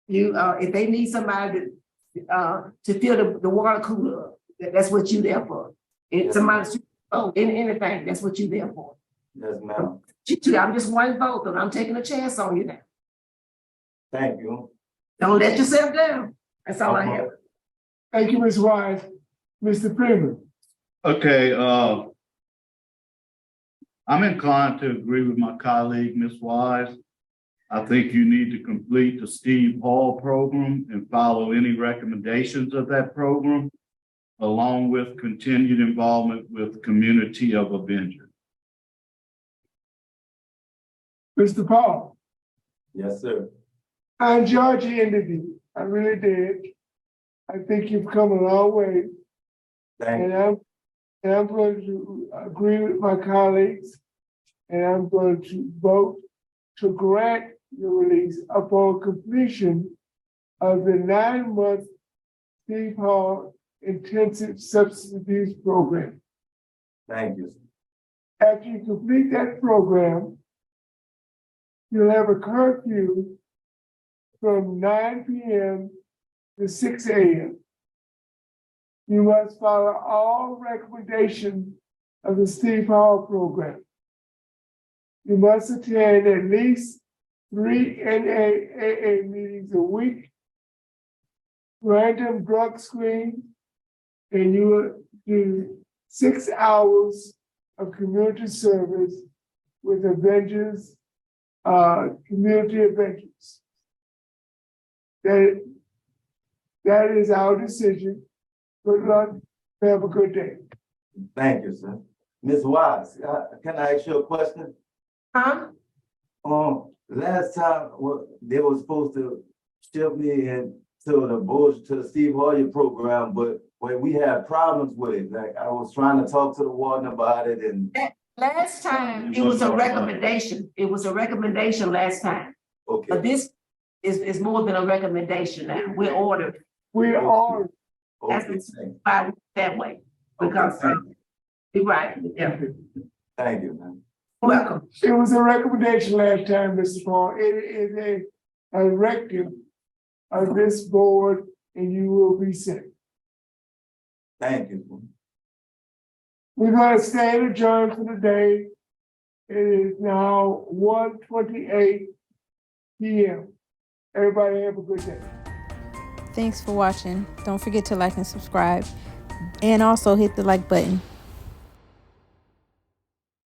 You, if they need somebody to fill the water cooler up, that's what you there for. If Yes, somebody's, anything, that's what you there for. Yes, ma'am. I'm just one vote, and I'm taking a chance on you now. Thank you. Don't let yourself down. That's all I have. Thank you, Ms. Wise. Mr. Freeman. Okay, I'm inclined to agree with my colleague, Ms. Wise. I think you need to complete the Steve Hall program and follow any recommendations of that program, along with continued involvement with Community of Avengers. Mr. Paul. Yes, sir. I enjoyed your interview. I really did. I think you've come a long way. Thank you. And I'm going to agree with my colleagues, and I'm going to vote to grant your release upon completion of the 9-month Steve Hall Intensive Substance Abuse Program. Thank you. After you complete that program, you'll have a curfew from 9 p.m. to 6 a.m. You must follow all recommendations of the Steve Hall program. You must attend at least 3 NAAA meetings a week, random drug screen, and you will do 6 hours of community service with Avengers, Community Avengers. That is our decision. Good luck. Have a good day. Thank you, sir. Ms. Wise, can I ask you a question? Huh? Last time, they were supposed to ship me into the Steve Hoyer program, but when we had problems with it, like I was trying to talk to the warden about it and. Last time, it was a recommendation. It was a recommendation last time. Okay. But this is more than a recommendation now. We're ordered. We are. That's that way. Because, you're right. Yeah. Thank you, man. Welcome. It was a recommendation last time, Mr. Paul. It is a directive of this board, and you will be safe. Thank you. We're going to stand adjourned for the day. It is now 1:28 p.m. Everybody have a good day. Thanks for watching. Don't forget to like and subscribe, and also hit the like button.